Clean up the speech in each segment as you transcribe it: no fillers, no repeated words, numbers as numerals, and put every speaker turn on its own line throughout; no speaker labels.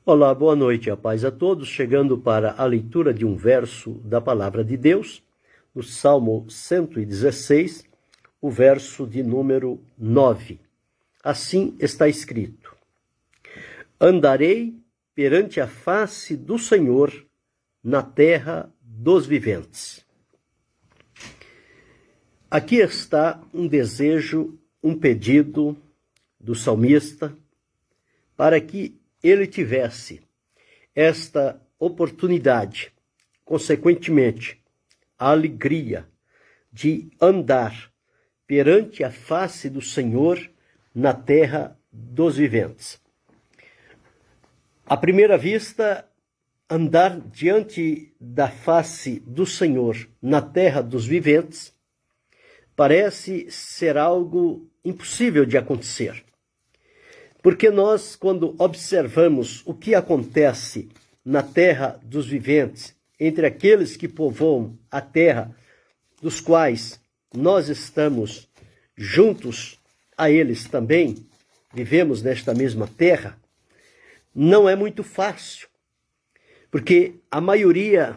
Olá, boa noite, a paz a todos. Chegando para a leitura de um verso da Palavra de Deus, no Salmo 116, o verso de número 9. Assim está escrito: Andarei perante a face do Senhor na terra dos viventes. Aqui está um desejo, um pedido do salmista para que ele tivesse esta oportunidade, consequentemente, a alegria de andar perante a face do Senhor na terra dos viventes. À primeira vista, andar diante da face do Senhor na terra dos viventes parece ser algo impossível de acontecer. Porque nós, quando observamos o que acontece na terra dos viventes, entre aqueles que povoam a terra, dos quais nós estamos juntos a eles também, vivemos nesta mesma terra, não é muito fácil. Porque a maioria,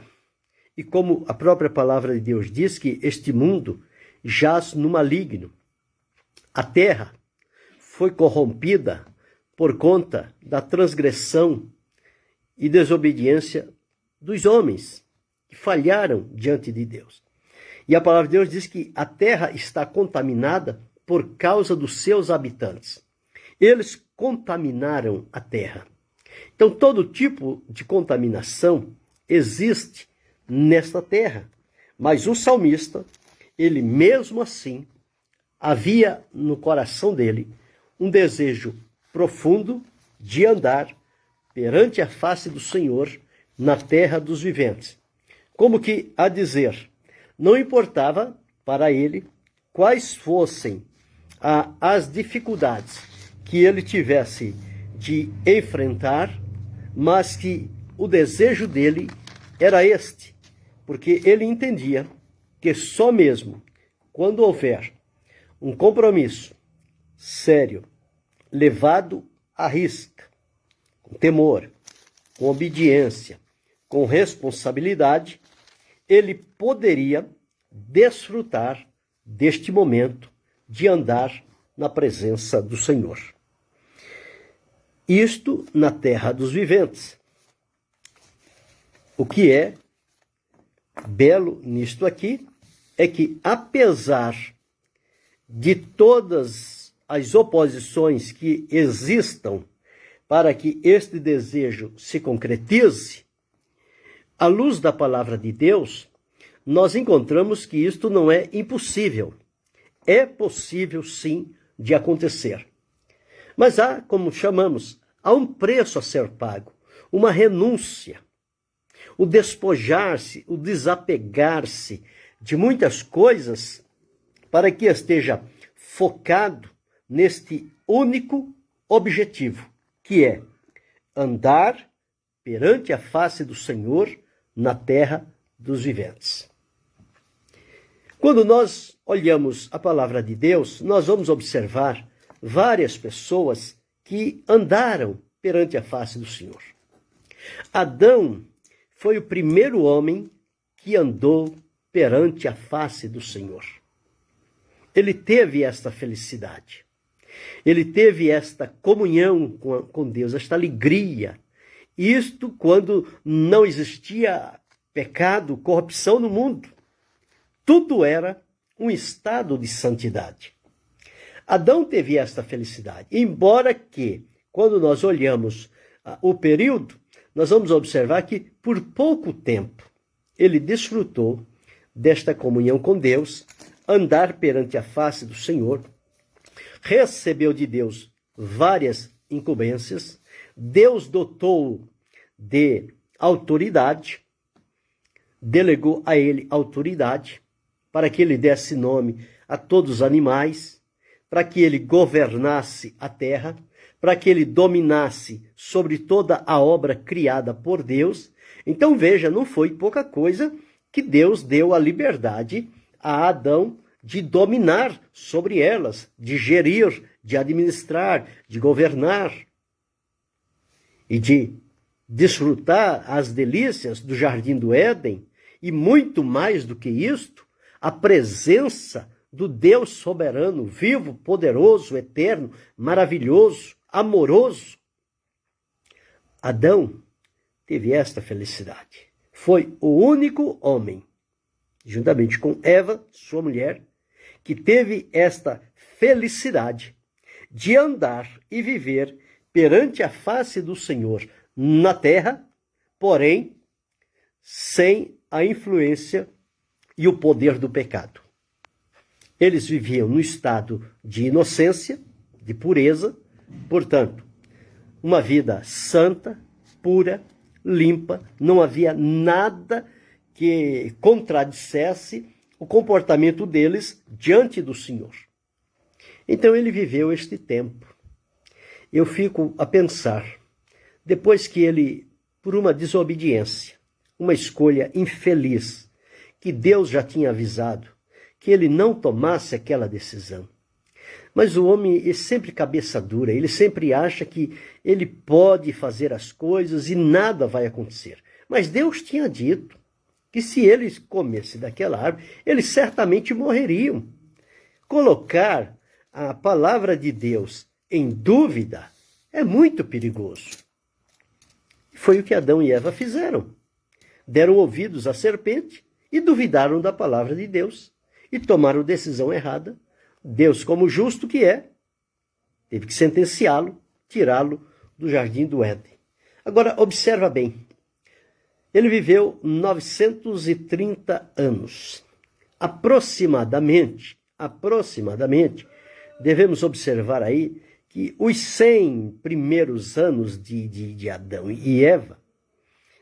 e como a própria palavra de Deus diz, que este mundo jaz no maligno. A terra foi corrompida por conta da transgressão e desobediência dos homens que falharam diante de Deus. E a palavra de Deus diz que a terra está contaminada por causa dos seus habitantes. Eles contaminaram a terra. Então, todo tipo de contaminação existe nesta terra. Mas o salmista, ele mesmo assim, havia no coração dele um desejo profundo de andar perante a face do Senhor na terra dos viventes. Como que a dizer, não importava para ele quais fossem as dificuldades que ele tivesse de enfrentar, mas que o desejo dele era este, porque ele entendia que só mesmo quando houver um compromisso sério, levado à risca, com temor, com obediência, com responsabilidade, ele poderia desfrutar deste momento de andar na presença do Senhor. Isto na terra dos viventes. O que é belo nisto aqui é que, apesar de todas as oposições que existam para que este desejo se concretize, à luz da palavra de Deus, nós encontramos que isto não é impossível. É possível, sim, de acontecer. Mas há, como chamamos, há um preço a ser pago, uma renúncia, o despojar-se, o desapegar-se de muitas coisas para que esteja focado neste único objetivo, que é andar perante a face do Senhor na terra dos viventes. Quando nós olhamos a palavra de Deus, nós vamos observar várias pessoas que andaram perante a face do Senhor. Adão foi o primeiro homem que andou perante a face do Senhor. Ele teve esta felicidade. Ele teve esta comunhão com Deus, esta alegria. Isto quando não existia pecado, corrupção no mundo. Tudo era um estado de santidade. Adão teve esta felicidade. Embora que, quando nós olhamos o período, nós vamos observar que, por pouco tempo, ele desfrutou desta comunhão com Deus, andar perante a face do Senhor, recebeu de Deus várias incumbências, Deus dotou de autoridade, delegou a ele autoridade para que ele desse nome a todos os animais, para que ele governasse a terra, para que ele dominasse sobre toda a obra criada por Deus. Então veja, não foi pouca coisa que Deus deu a liberdade a Adão de dominar sobre elas, de gerir, de administrar, de governar e de desfrutar as delícias do Jardim do Éden, e muito mais do que isto, a presença do Deus soberano, vivo, poderoso, eterno, maravilhoso, amoroso. Adão teve esta felicidade. Foi o único homem, juntamente com Eva, sua mulher, que teve esta felicidade de andar e viver perante a face do Senhor na terra, porém, sem a influência e o poder do pecado. Eles viviam no estado de inocência, de pureza, portanto, uma vida santa, pura, limpa, não havia nada que contradissesse o comportamento deles diante do Senhor. Então ele viveu este tempo. Eu fico a pensar, depois que ele, por uma desobediência, uma escolha infeliz, que Deus já tinha avisado, que ele não tomasse aquela decisão. Mas o homem é sempre cabeça dura, ele sempre acha que ele pode fazer as coisas e nada vai acontecer. Mas Deus tinha dito que se eles comessem daquela árvore, eles certamente morreriam. Colocar a palavra de Deus em dúvida é muito perigoso. Foi o que Adão e Eva fizeram. Deram ouvidos à serpente e duvidaram da palavra de Deus e tomaram decisão errada. Deus, como justo que é, teve que sentenciá-lo, tirá-lo do Jardim do Éden. Agora, observa bem. Ele viveu 930 anos. Aproximadamente, devemos observar aí que os 100 primeiros anos de Adão e Eva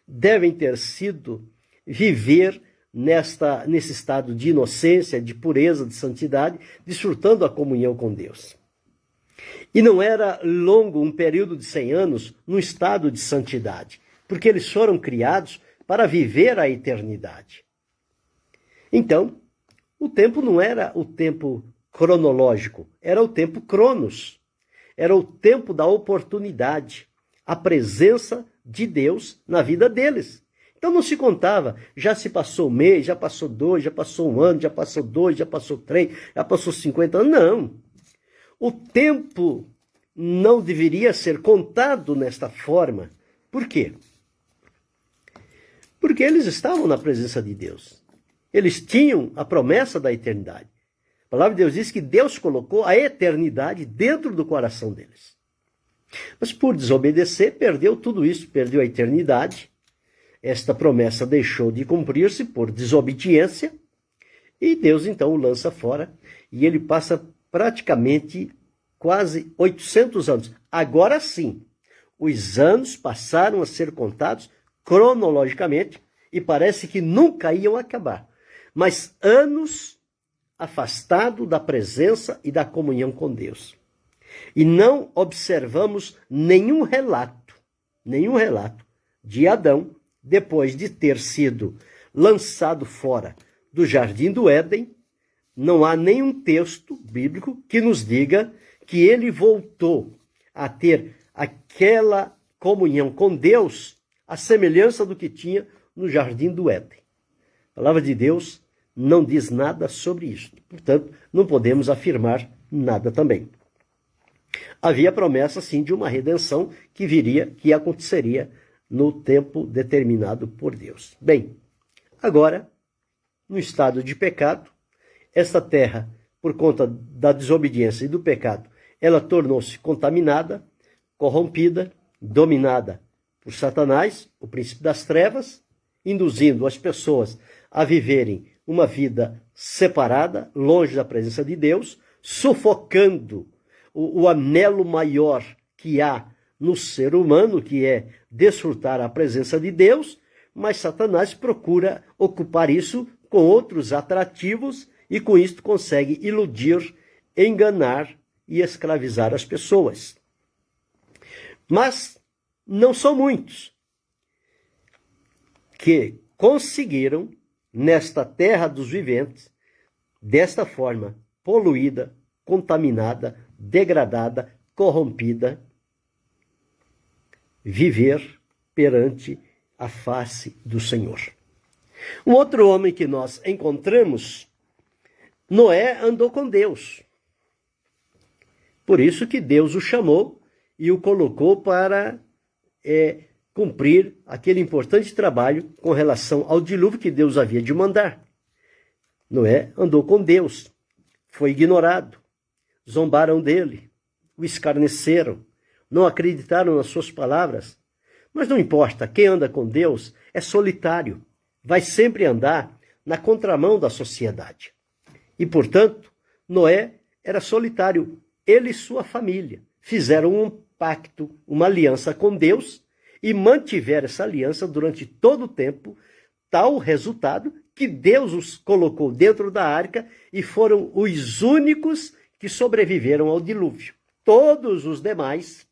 devem ter sido viver nesse estado de inocência, de pureza, de santidade, desfrutando a comunhão com Deus. E não era longo um período de 100 anos no estado de santidade, porque eles foram criados para viver a eternidade. Então, o tempo não era o tempo cronológico, era o tempo cronos. Era o tempo da oportunidade, a presença de Deus na vida deles. Então não se contava, já se passou um mês, já passou 2, já passou 1 ano, já passou 2, já passou 3, já passou 50 anos. Não. O tempo não deveria ser contado nesta forma. Por quê? Porque eles estavam na presença de Deus. Eles tinham a promessa da eternidade. A palavra de Deus diz que Deus colocou a eternidade dentro do coração deles. Mas por desobedecer, perdeu tudo isso, perdeu a eternidade. Esta promessa deixou de cumprir-se por desobediência. E Deus então o lança fora. E ele passa praticamente quase 800 anos. Agora sim, os anos passaram a ser contados cronologicamente e parece que nunca iam acabar. Mas anos afastado da presença e da comunhão com Deus. E não observamos nenhum relato de Adão, depois de ter sido lançado fora do Jardim do Éden. Não há nenhum texto bíblico que nos diga que ele voltou a ter aquela comunhão com Deus, à semelhança do que tinha no Jardim do Éden. A palavra de Deus não diz nada sobre isso. Portanto, não podemos afirmar nada também. Havia promessa, sim, de uma redenção que viria, que aconteceria no tempo determinado por Deus. Bem, agora, no estado de pecado, esta terra, por conta da desobediência e do pecado, ela tornou-se contaminada, corrompida, dominada por Satanás, o príncipe das trevas, induzindo as pessoas a viverem uma vida separada, longe da presença de Deus, sufocando o anelo maior que há no ser humano, que é desfrutar a presença de Deus, mas Satanás procura ocupar isso com outros atrativos e com isso consegue iludir, enganar e escravizar as pessoas. Mas não são muitos que conseguiram, nesta terra dos viventes, desta forma poluída, contaminada, degradada, corrompida, viver perante a face do Senhor. Um outro homem que nós encontramos, Noé andou com Deus. Por isso que Deus o chamou e o colocou para cumprir aquele importante trabalho com relação ao dilúvio que Deus havia de mandar. Noé andou com Deus, foi ignorado, zombaram dele, o escarneceram, não acreditaram nas suas palavras. Mas não importa, quem anda com Deus é solitário, vai sempre andar na contramão da sociedade. E, portanto, Noé era solitário. Ele e sua família fizeram um pacto, uma aliança com Deus e mantiveram essa aliança durante todo o tempo, tal resultado que Deus os colocou dentro da arca e foram os únicos que sobreviveram ao dilúvio. Todos os demais,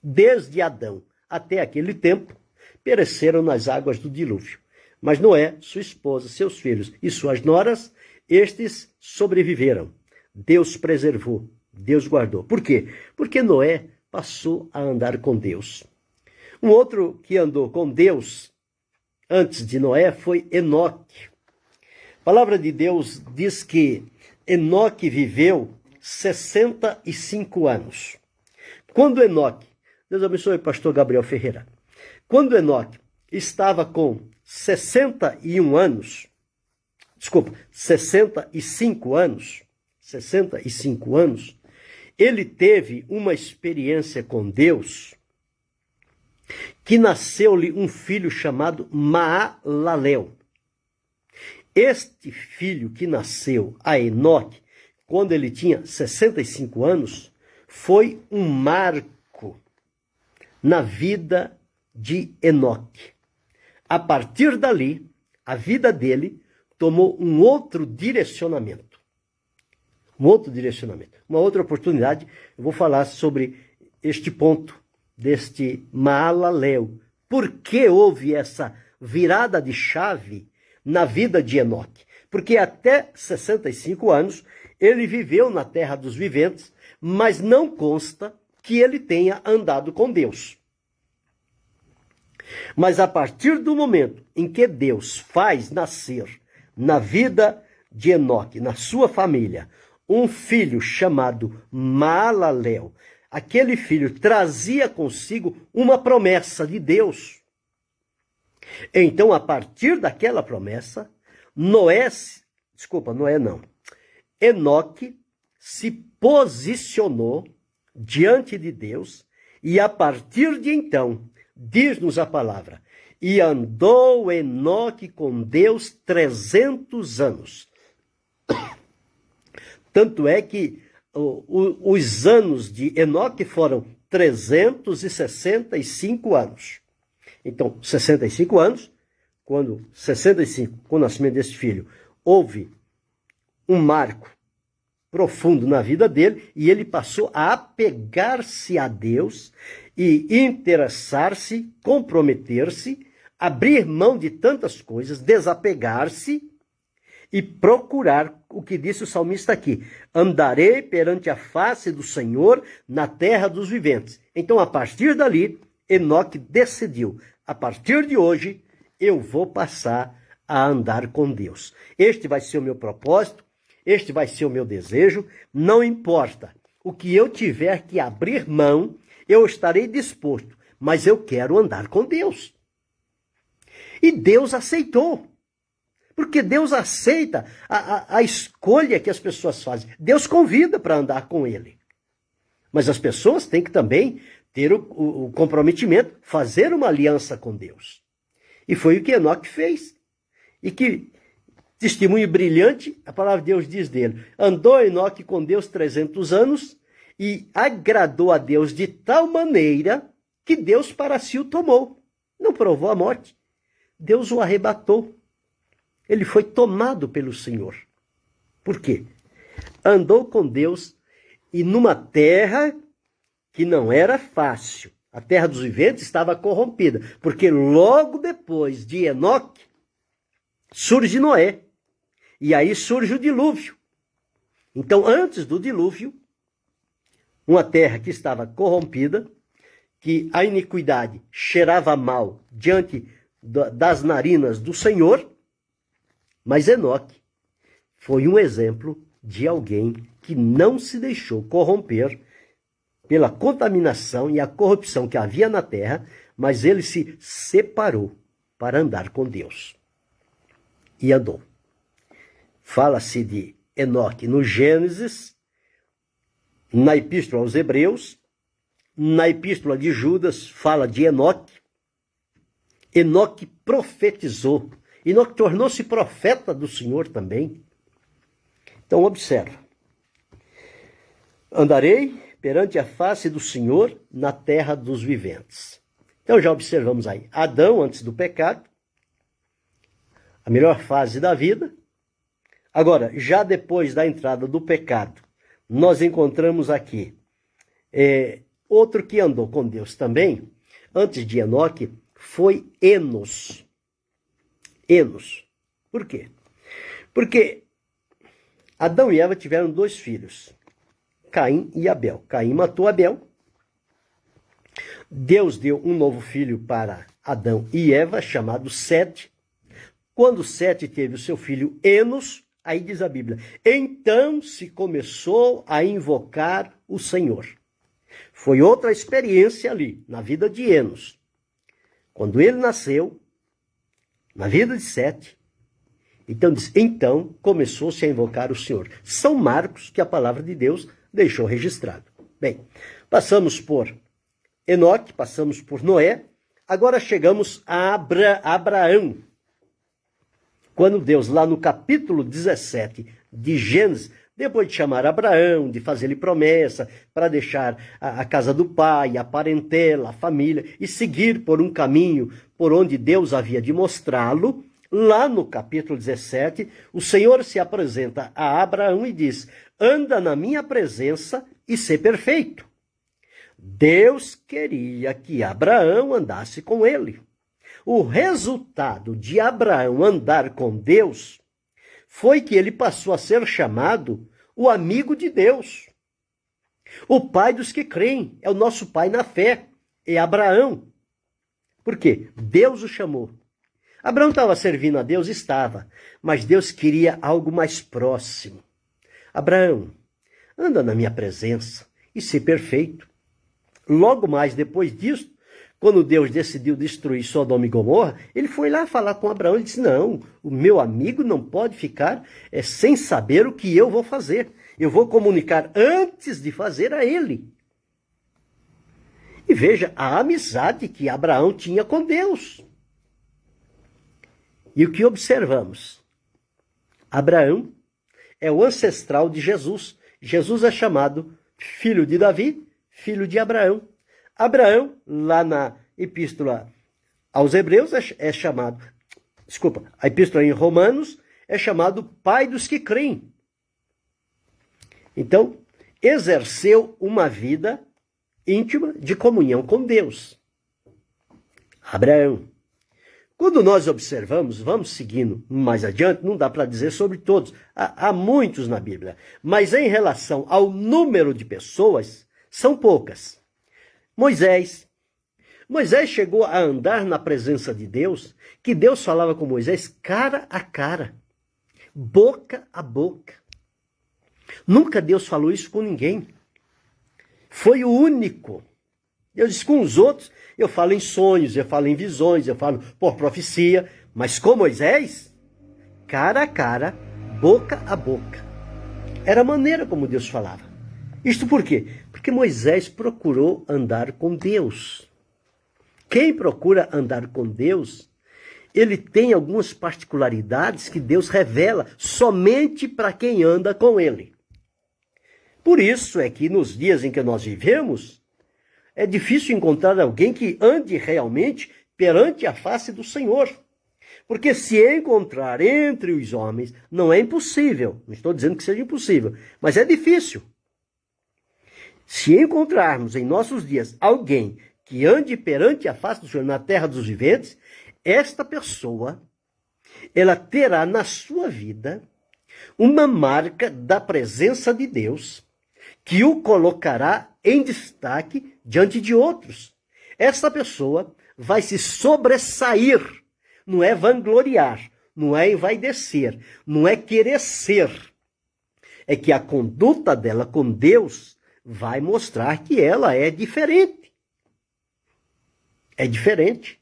desde Adão até aquele tempo, pereceram nas águas do dilúvio. Mas Noé, sua esposa, seus filhos e suas noras, estes sobreviveram. Deus preservou, Deus guardou. Por quê? Porque Noé passou a andar com Deus. Um outro que andou com Deus antes de Noé foi Enoque. A palavra de Deus diz que Enoque viveu 65 anos. Quando Enoque, Deus abençoe o pastor Gabriel Ferreira, quando Enoque estava com 65 anos, ele teve uma experiência com Deus que nasceu-lhe um filho chamado Maalalel. Este filho que nasceu a Enoque, quando ele tinha 65 anos, foi um marco na vida de Enoque. A partir dali, a vida dele tomou um outro direcionamento. Uma outra oportunidade, eu vou falar sobre este ponto deste Maalalel. Por que houve essa virada de chave na vida de Enoque? Porque até 65 anos ele viveu na terra dos viventes, mas não consta que ele tenha andado com Deus. Mas a partir do momento em que Deus faz nascer na vida de Enoque, na sua família, um filho chamado Maalalel, aquele filho trazia consigo uma promessa de Deus. Então, a partir daquela promessa, Enoque se posicionou diante de Deus e a partir de então, diz-nos a palavra, e andou Enoque com Deus 300 anos. Tanto é que os anos de Enoque foram 365 anos. Então, 65 anos, com o nascimento desse filho, houve um marco profundo na vida dele e ele passou a apegar-se a Deus e interessar-se, comprometer-se, abrir mão de tantas coisas, desapegar-se e procurar o que disse o salmista aqui: andarei perante a face do Senhor na terra dos viventes. Então, a partir dali, Enoque decidiu: a partir de hoje, eu vou passar a andar com Deus. Este vai ser o meu propósito, este vai ser o meu desejo, não importa. O que eu tiver que abrir mão, eu estarei disposto, mas eu quero andar com Deus. E Deus aceitou. Porque Deus aceita a escolha que as pessoas fazem. Deus convida para andar com Ele. Mas as pessoas têm que também ter o comprometimento, fazer uma aliança com Deus. E foi o que Enoque fez. E que testemunho brilhante, a palavra de Deus diz dele: andou Enoque com Deus 300 anos e agradou a Deus de tal maneira que Deus para si o tomou. Não provou a morte. Deus o arrebatou. Ele foi tomado pelo Senhor. Por quê? Andou com Deus e numa terra que não era fácil. A terra dos viventes estava corrompida, porque logo depois de Enoque surge Noé. E aí surge o dilúvio. Então, antes do dilúvio, uma terra que estava corrompida, que a iniquidade cheirava mal diante das narinas do Senhor, mas Enoque foi um exemplo de alguém que não se deixou corromper pela contaminação e a corrupção que havia na terra, mas ele se separou para andar com Deus. E andou. Fala-se de Enoque no Gênesis, na Epístola aos Hebreus, na Epístola de Judas, fala de Enoque. Enoque profetizou. Enoque tornou-se profeta do Senhor também. Então, observa. Andarei perante a face do Senhor na terra dos viventes. Então, já observamos aí. Adão, antes do pecado, a melhor fase da vida. Agora, já depois da entrada do pecado, nós encontramos aqui outro que andou com Deus também, antes de Enoque, foi Enos. Enos. Por quê? Porque Adão e Eva tiveram 2 filhos, Caim e Abel. Caim matou Abel. Deus deu um novo filho para Adão e Eva, chamado Sete. Quando Sete teve o seu filho Enos, aí diz a Bíblia, então se começou a invocar o Senhor. Foi outra experiência ali, na vida de Enos. Quando ele nasceu, na vida de Sete, então começou-se a invocar o Senhor. São marcos que a palavra de Deus deixou registrado. Bem, passamos por Enoque, passamos por Noé, agora chegamos a Abraão. Quando Deus, lá no capítulo 17 de Gênesis, depois de chamar Abraão, de fazer-lhe promessa para deixar a casa do pai, a parentela, a família, e seguir por um caminho por onde Deus havia de mostrá-lo, lá no capítulo 17, o Senhor se apresenta a Abraão e diz, anda na minha presença e ser perfeito. Deus queria que Abraão andasse com ele. O resultado de Abraão andar com Deus foi que ele passou a ser chamado o amigo de Deus. O pai dos que creem, é o nosso pai na fé, é Abraão. Por quê? Deus o chamou. Abraão estava servindo a Deus? Estava, mas Deus queria algo mais próximo. Abraão, anda na minha presença e ser perfeito. Logo mais depois disso, quando Deus decidiu destruir Sodoma e Gomorra, ele foi lá falar com Abraão e disse, não, o meu amigo não pode ficar sem saber o que eu vou fazer. Eu vou comunicar antes de fazer a ele. E veja a amizade que Abraão tinha com Deus. E o que observamos? Abraão é o ancestral de Jesus. Jesus é chamado filho de Davi, filho de Abraão. Abraão, lá na Epístola aos Hebreus, é chamado, a Epístola em Romanos, é chamado pai dos que creem. Então, exerceu uma vida íntima de comunhão com Deus. Abraão. Quando nós observamos, vamos seguindo mais adiante, não dá para dizer sobre todos, há muitos na Bíblia, mas em relação ao número de pessoas, são poucas. Moisés chegou a andar na presença de Deus, que Deus falava com Moisés cara a cara, boca a boca. Nunca Deus falou isso com ninguém. Foi o único. Deus disse com os outros, eu falo em sonhos, eu falo em visões, eu falo por profecia, mas com Moisés, cara a cara, boca a boca. Era a maneira como Deus falava. Isto por quê? Porque Moisés procurou andar com Deus. Quem procura andar com Deus, ele tem algumas particularidades que Deus revela somente para quem anda com ele. Por isso é que nos dias em que nós vivemos, é difícil encontrar alguém que ande realmente perante a face do Senhor. Porque se encontrar entre os homens, não é impossível. Não estou dizendo que seja impossível, mas é difícil. Se encontrarmos em nossos dias alguém que ande perante a face do Senhor na terra dos viventes, esta pessoa, ela terá na sua vida uma marca da presença de Deus que o colocará em destaque diante de outros. essa pessoa vai se sobressair. Não é vangloriar, não é envaidecer, não é querer ser. É que a conduta dela com Deus vai mostrar que ela é diferente. É diferente.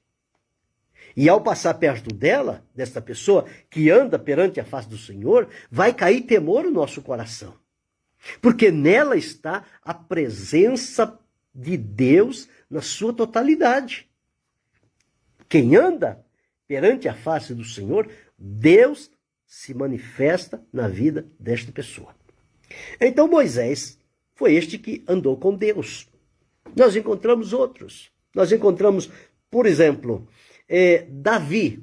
E ao passar perto dela, desta pessoa que anda perante a face do Senhor, vai cair temor no nosso coração. Porque nela está a presença de Deus na sua totalidade. Quem anda perante a face do Senhor, Deus se manifesta na vida desta pessoa. Então Moisés foi este que andou com Deus. Nós encontramos outros. Nós encontramos, por exemplo, Davi.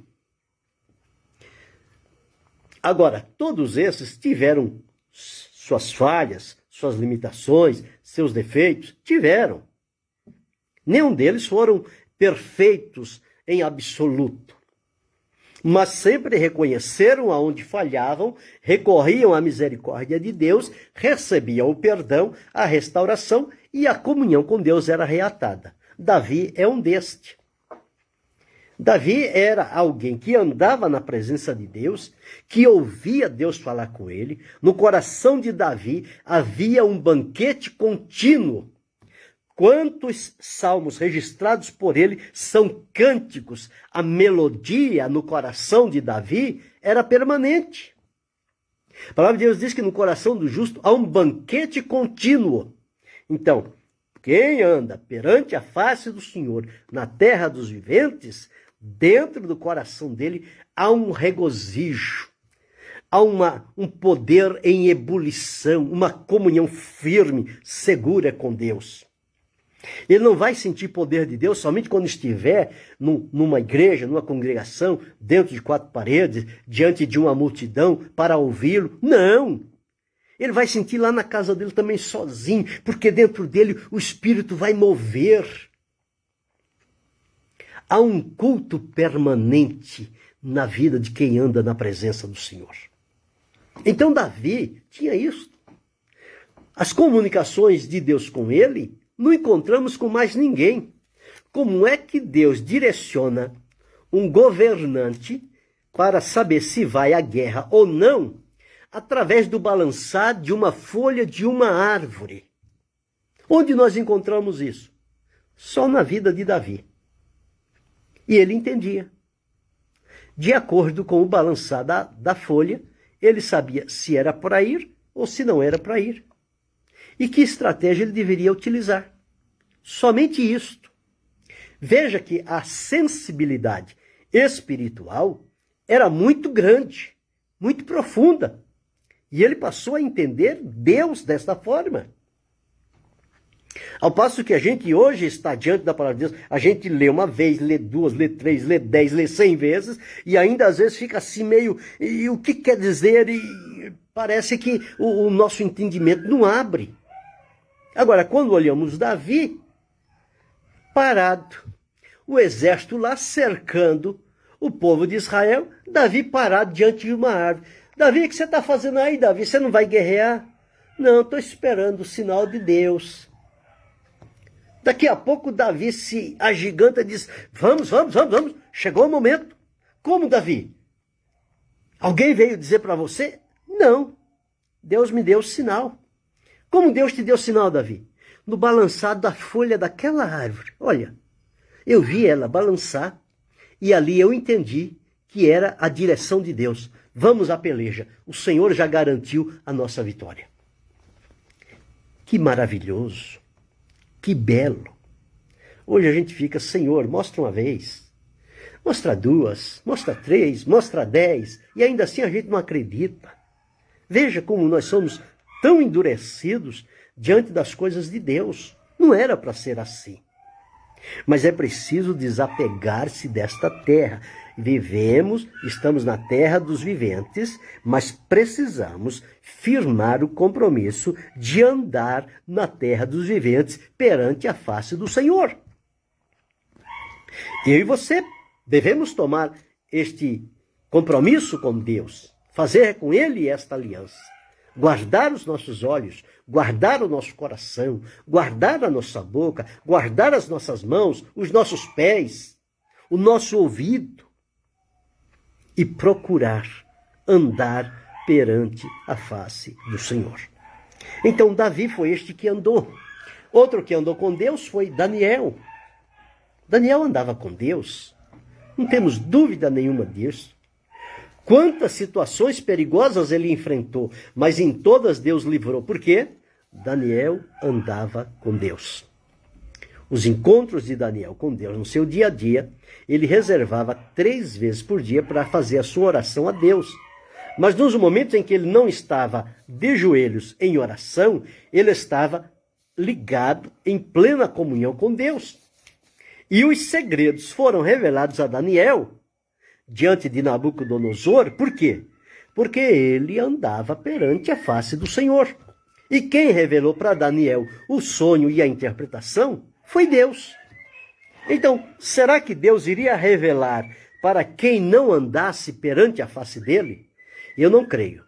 Agora, todos esses tiveram suas falhas, suas limitações, seus defeitos. Tiveram. Nenhum deles foram perfeitos em absoluto. Mas sempre reconheceram aonde falhavam, recorriam à misericórdia de Deus, recebiam o perdão, a restauração e a comunhão com Deus era reatada. Davi é um deste. Davi era alguém que andava na presença de Deus, que ouvia Deus falar com ele. No coração de Davi havia um banquete contínuo. Quantos salmos registrados por ele são cânticos? A melodia no coração de Davi era permanente. A palavra de Deus diz que no coração do justo há um banquete contínuo. Então, quem anda perante a face do Senhor na terra dos viventes, dentro do coração dele há um regozijo, há um poder em ebulição, uma comunhão firme, segura com Deus. Ele não vai sentir poder de Deus somente quando estiver numa igreja, numa congregação, dentro de 4 paredes, diante de uma multidão para ouvi-lo. Não! Ele vai sentir lá na casa dele também sozinho, porque dentro dele o Espírito vai mover. Há um culto permanente na vida de quem anda na presença do Senhor. Então Davi tinha isso. As comunicações de Deus com ele não encontramos com mais ninguém. Como é que Deus direciona um governante para saber se vai à guerra ou não, através do balançar de uma folha de uma árvore? Onde nós encontramos isso? Só na vida de Davi. E ele entendia. De acordo com o balançar da folha, ele sabia se era para ir ou se não era para ir. E que estratégia ele deveria utilizar. Somente isto. Veja que a sensibilidade espiritual era muito grande, muito profunda. E ele passou a entender Deus desta forma. Ao passo que a gente hoje está diante da palavra de Deus, a gente lê uma vez, lê 2, lê 3, lê 10, lê 100 vezes, e ainda às vezes fica assim meio, e o que quer dizer? E parece que o nosso entendimento não abre. Agora, quando olhamos Davi, parado, o exército lá cercando o povo de Israel, Davi parado diante de uma árvore. Davi, o que você está fazendo aí, Davi? Você não vai guerrear? Não, estou esperando o sinal de Deus. Daqui a pouco Davi se agiganta e diz, vamos. Chegou o momento. Como, Davi? Alguém veio dizer para você? Não. Deus me deu o sinal. Como Deus te deu sinal, Davi? No balançar da folha daquela árvore. Olha, eu vi ela balançar e ali eu entendi que era a direção de Deus. Vamos à peleja. O Senhor já garantiu a nossa vitória. Que maravilhoso. Que belo. Hoje a gente fica, Senhor, mostra uma vez. Mostra 2, mostra 3, mostra 10. E ainda assim a gente não acredita. Veja como nós somos tão endurecidos diante das coisas de Deus. Não era para ser assim. Mas é preciso desapegar-se desta terra. Estamos na terra dos viventes, mas precisamos firmar o compromisso de andar na terra dos viventes perante a face do Senhor. Eu e você devemos tomar este compromisso com Deus, fazer com Ele esta aliança. guardar os nossos olhos, guardar o nosso coração, guardar a nossa boca, guardar as nossas mãos, os nossos pés, o nosso ouvido e procurar andar perante a face do Senhor. Então Davi foi este que andou. Outro que andou com Deus foi Daniel. Daniel andava com Deus. Não temos dúvida nenhuma disso. Quantas situações perigosas ele enfrentou, mas em todas Deus livrou. Por quê? Daniel andava com Deus. Os encontros de Daniel com Deus no seu dia a dia, ele reservava 3 vezes por dia para fazer a sua oração a Deus. Mas nos momentos em que ele não estava de joelhos em oração, ele estava ligado em plena comunhão com Deus. E os segredos foram revelados a Daniel diante de Nabucodonosor. Por quê? Porque ele andava perante a face do Senhor. E quem revelou para Daniel o sonho e a interpretação foi Deus. Então, será que Deus iria revelar para quem não andasse perante a face dele? Eu não creio.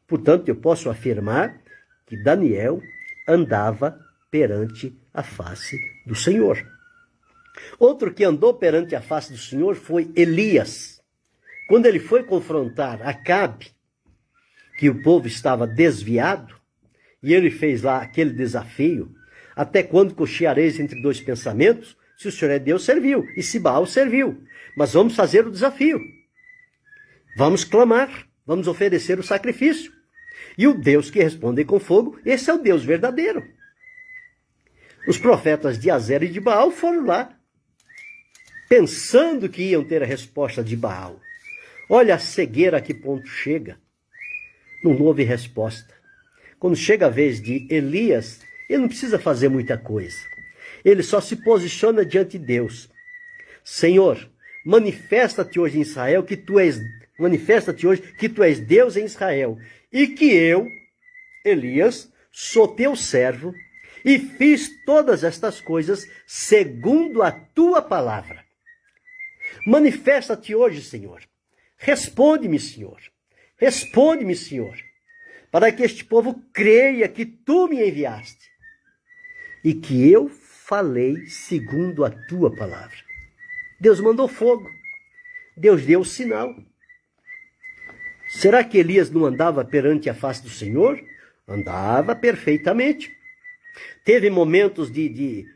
Portanto, eu posso afirmar que Daniel andava perante a face do Senhor. Outro que andou perante a face do Senhor foi Elias. Quando ele foi confrontar Acabe, que o povo estava desviado, e ele fez lá aquele desafio: até quando cocheareis entre 2 pensamentos? Se o Senhor é Deus, serviu, e se Baal, serviu. Mas vamos fazer o desafio. Vamos clamar, vamos oferecer o sacrifício. E o Deus que responde com fogo, esse é o Deus verdadeiro. Os profetas de Azer e de Baal foram lá, pensando que iam ter a resposta de Baal. Olha a cegueira a que ponto chega. Não houve resposta. Quando chega a vez de Elias, ele não precisa fazer muita coisa. Ele só se posiciona diante de Deus. Senhor, manifesta-te hoje em Israel que tu és, manifesta-te hoje que tu és Deus em Israel, e que eu, Elias, sou teu servo, e fiz todas estas coisas segundo a tua palavra. Manifesta-te hoje, Senhor. Responde-me, Senhor. Responde-me, Senhor, para que este povo creia que tu me enviaste e que eu falei segundo a tua palavra. Deus mandou fogo. Deus deu o sinal. Será que Elias não andava perante a face do Senhor? Andava perfeitamente. Teve momentos de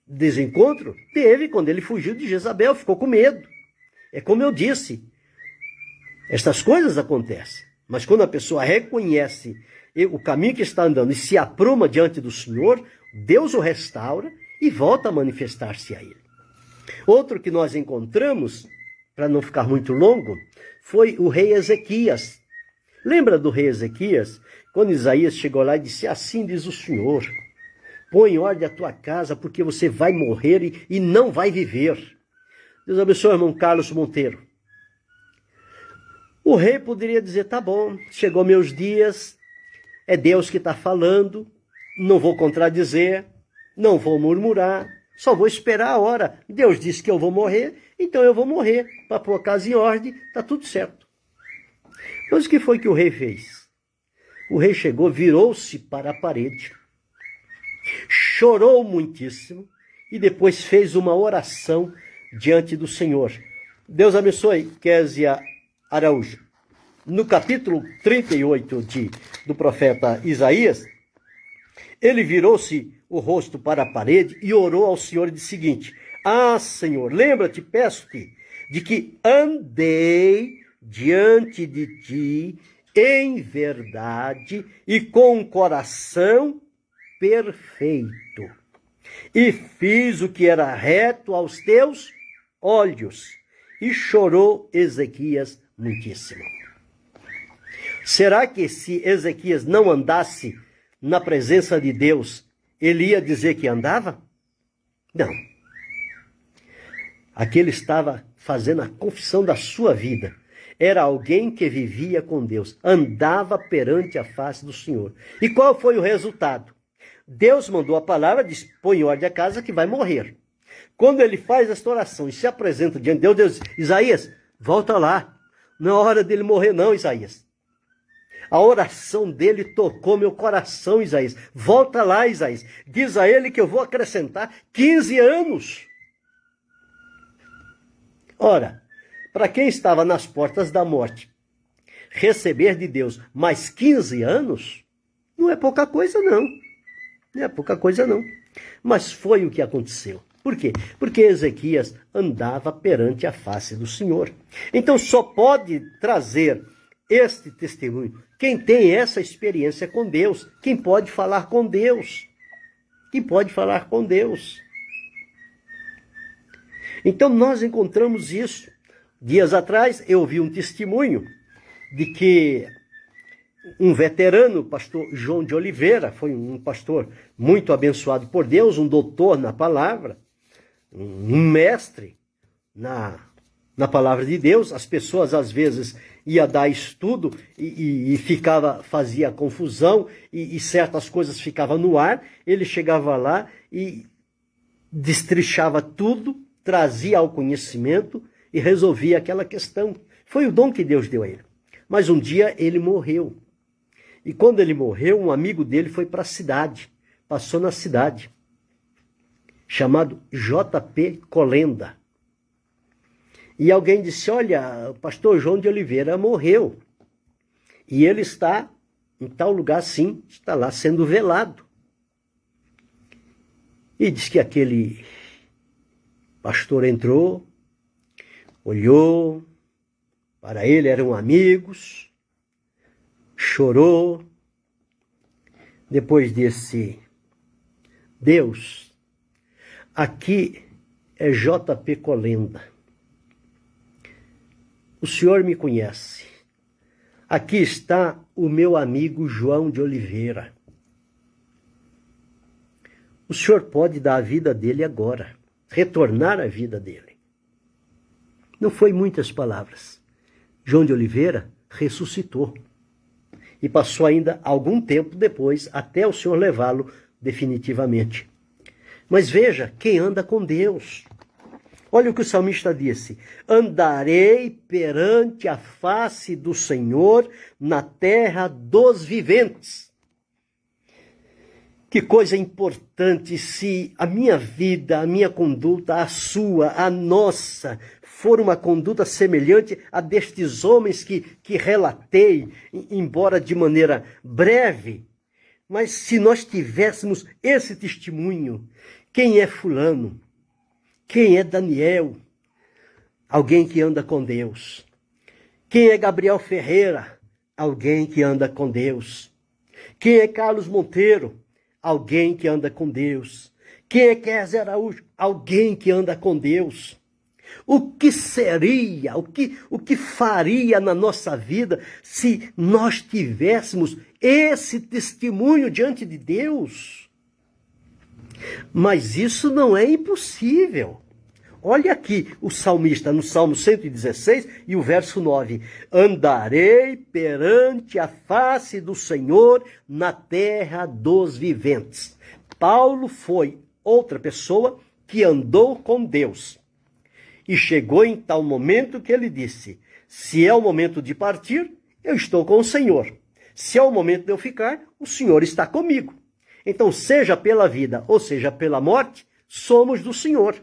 desencontro? Teve, quando ele fugiu de Jezabel, ficou com medo. É como eu disse, estas coisas acontecem. Mas quando a pessoa reconhece o caminho que está andando e se apruma diante do Senhor, Deus o restaura e volta a manifestar-se a ele. Outro que nós encontramos, para não ficar muito longo, foi o rei Ezequias. Lembra do rei Ezequias? Quando Isaías chegou lá e disse: assim diz o Senhor, põe em ordem a tua casa, porque você vai morrer e não vai viver. Deus abençoe, irmão Carlos Monteiro. O rei poderia dizer: tá bom, chegou meus dias, é Deus que está falando, não vou contradizer, não vou murmurar, só vou esperar a hora. Deus disse que eu vou morrer, então eu vou morrer, para pôr a casa em ordem, está tudo certo. Mas o que foi que o rei fez? O rei chegou, virou-se para a parede, chorou muitíssimo e depois fez uma oração diante do Senhor. Deus abençoe, Késia Araújo. No capítulo 38 do profeta Isaías, ele virou-se o rosto para a parede e orou ao Senhor e disse o seguinte: ah, Senhor, lembra-te, peço-te, de que andei diante de ti em verdade e com um coração perfeito, e fiz o que era reto aos teus olhos. E chorou Ezequias muitíssimo. Será que se Ezequias não andasse na presença de Deus, ele ia dizer que andava? Não. Aqui ele estava fazendo a confissão da sua vida. Era alguém que vivia com Deus, andava perante a face do Senhor. E qual foi o resultado? Deus mandou a palavra, disse: põe em ordem a casa que vai morrer. Quando ele faz esta oração e se apresenta diante de Deus, Deus diz: Isaías, volta lá. Não é hora dele morrer não, Isaías. A oração dele tocou meu coração, Isaías. Volta lá, Isaías. Diz a ele que eu vou acrescentar 15 anos. Ora, para quem estava nas portas da morte, receber de Deus mais 15 anos, não é pouca coisa, não. Não é pouca coisa, não. Mas foi o que aconteceu. Por quê? Porque Ezequias andava perante a face do Senhor. Então só pode trazer este testemunho quem tem essa experiência com Deus, quem pode falar com Deus. Quem pode falar com Deus. Então nós encontramos isso. Dias atrás eu ouvi um testemunho de que um veterano, o pastor João de Oliveira, foi um pastor muito abençoado por Deus, um doutor na palavra, um mestre na palavra de Deus. As pessoas às vezes iam dar estudo e fazia confusão e certas coisas ficavam no ar. Ele chegava lá e destrinchava tudo, trazia ao conhecimento e resolvia aquela questão. Foi o dom que Deus deu a ele. Mas um dia ele morreu. E quando ele morreu, um amigo dele foi para a cidade, passou na cidade, chamado J.P. Colenda. E alguém disse, olha, o pastor João de Oliveira morreu. E ele está em tal lugar, sim, está lá sendo velado. E diz que aquele pastor entrou, olhou, para ele eram amigos, chorou, depois disse, Deus, aqui é J.P. Colenda, o senhor me conhece, aqui está o meu amigo João de Oliveira, o senhor pode dar a vida dele agora, retornar a vida dele. Não foi muitas palavras, João de Oliveira ressuscitou. E passou ainda algum tempo depois, até o Senhor levá-lo definitivamente. Mas veja, quem anda com Deus. Olha o que o salmista disse. Andarei perante a face do Senhor na terra dos viventes. Que coisa importante se a minha vida, a minha conduta, a sua, a nossa, for uma conduta semelhante a destes homens que relatei, embora de maneira breve, mas se nós tivéssemos esse testemunho, quem é fulano? Quem é Daniel? Alguém que anda com Deus. Quem é Gabriel Ferreira? Alguém que anda com Deus. Quem é Carlos Monteiro? Alguém que anda com Deus. Quem é Kézia Araújo? Alguém que anda com Deus. O que seria, o que faria na nossa vida se nós tivéssemos esse testemunho diante de Deus? Mas isso não é impossível. Olha aqui o salmista no Salmo 116 e o verso 9. Andarei perante a face do Senhor na terra dos viventes. Paulo foi outra pessoa que andou com Deus. E chegou em tal momento que ele disse, se é o momento de partir, eu estou com o Senhor. Se é o momento de eu ficar, o Senhor está comigo. Então, seja pela vida ou seja pela morte, somos do Senhor.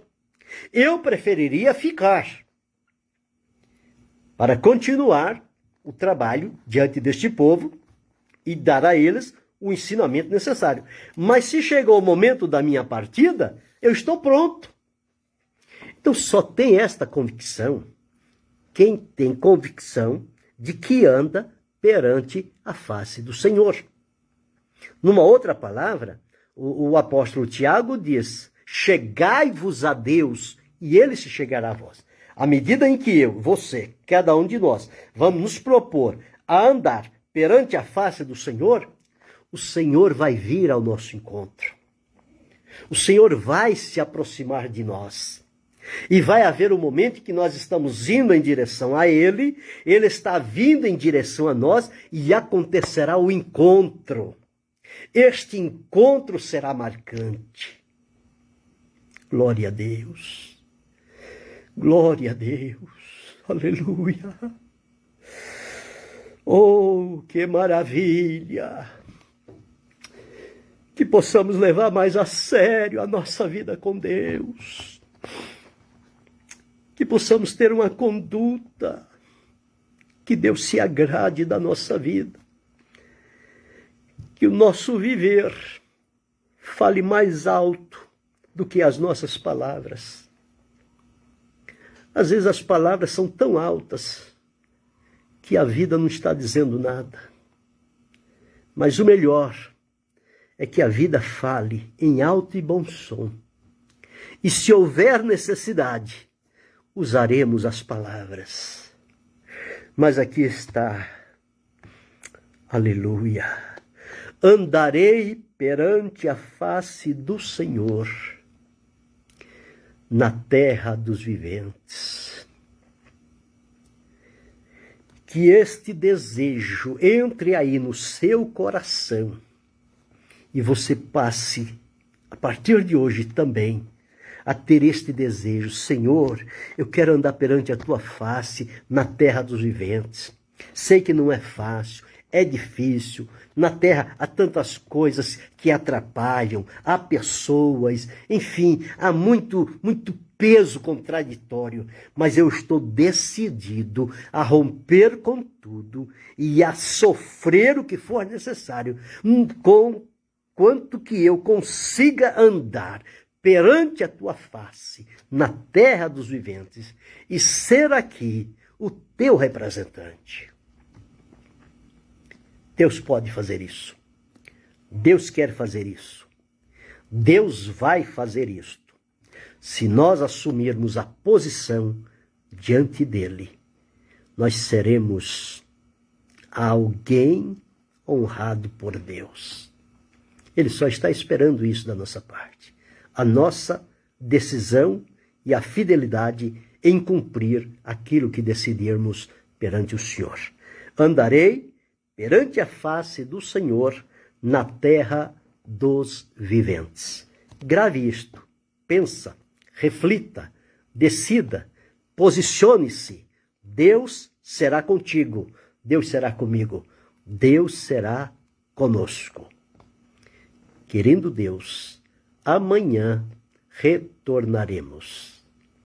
Eu preferiria ficar para continuar o trabalho diante deste povo e dar a eles o ensinamento necessário. Mas se chegou o momento da minha partida, eu estou pronto. Então só tem esta convicção quem tem convicção de que anda perante a face do Senhor. Numa outra palavra, o apóstolo Tiago diz, chegai-vos a Deus e ele se chegará a vós. À medida em que eu, você, cada um de nós, vamos nos propor a andar perante a face do Senhor, o Senhor vai vir ao nosso encontro. O Senhor vai se aproximar de nós. E vai haver um momento que nós estamos indo em direção a Ele, Ele está vindo em direção a nós e acontecerá o encontro. Este encontro será marcante. Glória a Deus. Glória a Deus. Aleluia. Oh, que maravilha! Que possamos levar mais a sério a nossa vida com Deus. Que possamos ter uma conduta que Deus se agrade da nossa vida. Que o nosso viver fale mais alto do que as nossas palavras. Às vezes as palavras são tão altas que a vida não está dizendo nada. Mas o melhor é que a vida fale em alto e bom som. E se houver necessidade, usaremos as palavras. Mas aqui está, aleluia, andarei perante a face do Senhor, na terra dos viventes. Que este desejo entre aí no seu coração e você passe, a partir de hoje também, a ter este desejo. Senhor, eu quero andar perante a tua face na terra dos viventes. Sei que não é fácil, é difícil. Na terra há tantas coisas que atrapalham, há pessoas, enfim, há muito peso contraditório, mas eu estou decidido a romper com tudo e a sofrer o que for necessário, com quanto que eu consiga andar perante a tua face, na terra dos viventes, e ser aqui o teu representante. Deus pode fazer isso. Deus quer fazer isso. Deus vai fazer isto. Se nós assumirmos a posição diante dele, nós seremos alguém honrado por Deus. Ele só está esperando isso da nossa parte. A nossa decisão e a fidelidade em cumprir aquilo que decidirmos perante o Senhor. Andarei perante a face do Senhor na terra dos viventes. Grave isto, pensa, reflita, decida, posicione-se. Deus será contigo, Deus será comigo, Deus será conosco. Querendo Deus, amanhã retornaremos.